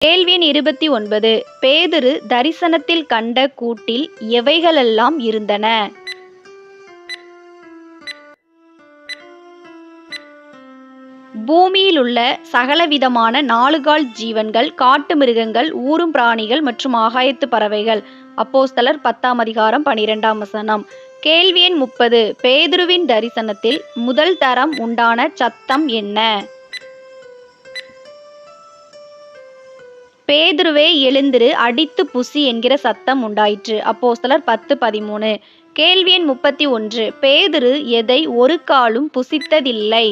கேள்வி எண் 29. பேதுரு தரிசனத்தில் கண்ட கூட்டில் எவைகளெல்லாம் இருந்தன? பூமியிலுள்ள சகலவிதமான நாலுகால் ஜீவன்கள், காட்டு மிருகங்கள், ஊரும் பிராணிகள் மற்றும் ஆகாயத்து பறவைகள். அப்போஸ்தலர் 10:12. கேள்வி எண் 30. பேதுருவின் தரிசனத்தில் முதல் தரம் உண்டான சத்தம் என்ன? பேதுருவே எழுந்திரு, அடித்து புசி என்கிற சத்தம் உண்டாயிற்று. அப்போஸ்தலர் 10:13. கேள்வி எண் 31. பேதுரு எதை ஒரு காலும் புசித்ததில்லை?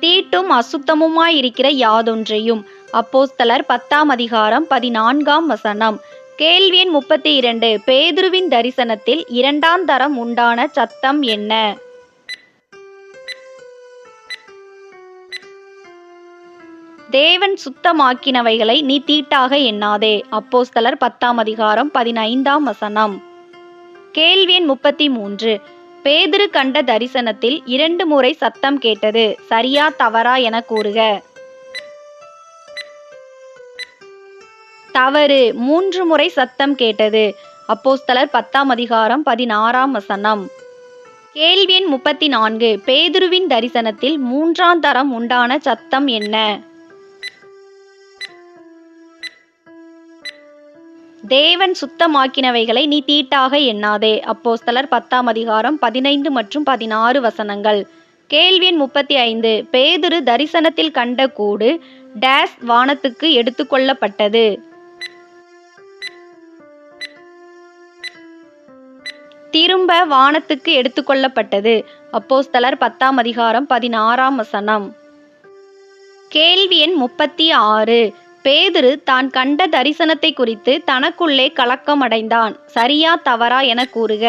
தீட்டும் அசுத்தமுமாயிருக்கிற யாதொன்றையும். அப்போஸ்தலர் 10:14. கேள்வி எண் 32. பேதுருவின் தரிசனத்தில் இரண்டாம் தரம் உண்டான சத்தம் என்ன? தேவன் சுத்தமாக்கினவைகளை நீ தீட்டாக எண்ணாதே. அப்போஸ்தலர் 10:15. கேள்வி எண் 33. பேதுரு கண்ட தரிசனத்தில் 2 முறை சத்தம் கேட்டது. சரியா தவறா என கூறுக. தவறு. 3 முறை சத்தம் கேட்டது. அப்போஸ்தலர் 10:16. கேள்வி எண் 34. பேதுருவின் தரிசனத்தில் 3ஆம் தரம் உண்டான சத்தம் என்ன? தேவன் சுத்தமாக்கினவைகளை நீ தீட்டாக எண்ணாதே. அப்போஸ்தலர் 10:15 மற்றும் 16. கேள்வி எண் 35. பேதுரு தரிசனத்தில் கண்ட கூடு டேஸ் வானத்துக்கு எடுத்துக்கொள்ளப்பட்டது? திரும்ப வானத்துக்கு எடுத்துக்கொள்ளப்பட்டது. அப்போஸ்தலர் 10:16. கேள்வி எண் 36. பேதுரு தான் கண்ட தரிசனத்தை குறித்து தனக்குள்ளே கலக்கமடைந்தான். சரியா தவறா என கூறுக.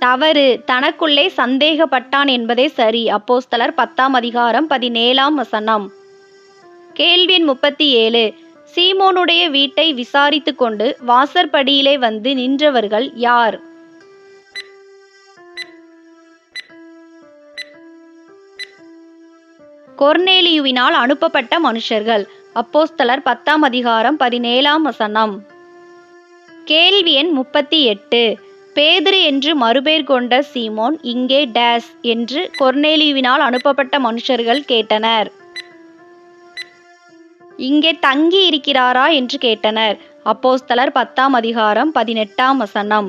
தவறு. தனக்குள்ளே சந்தேகப்பட்டான் என்பதே சரி. அப்போஸ்தலர் 10:17. கேள்வி எண் 37. சீமோனுடைய வீட்டை விசாரித்து கொண்டு வாசற்படியிலே வந்து நின்றவர்கள் யார்? கொர்நேலியுவினால் அனுப்பப்பட்ட மனுஷர்கள். அப்போஸ்தலர் 10:17. கேள்வி எண் 38. பேதுரு என்று மறுபேர் கொண்ட சீமோன் இங்கே டேஸ் என்று கொர்நேலியுவினால் அனுப்பப்பட்ட மனுஷர்கள் கேட்டனர். இங்கே தங்கி இருக்கிறாரா என்று கேட்டனர். அப்போஸ்தலர் 10:18.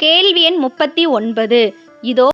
கேள்வி எண் 39. இதோ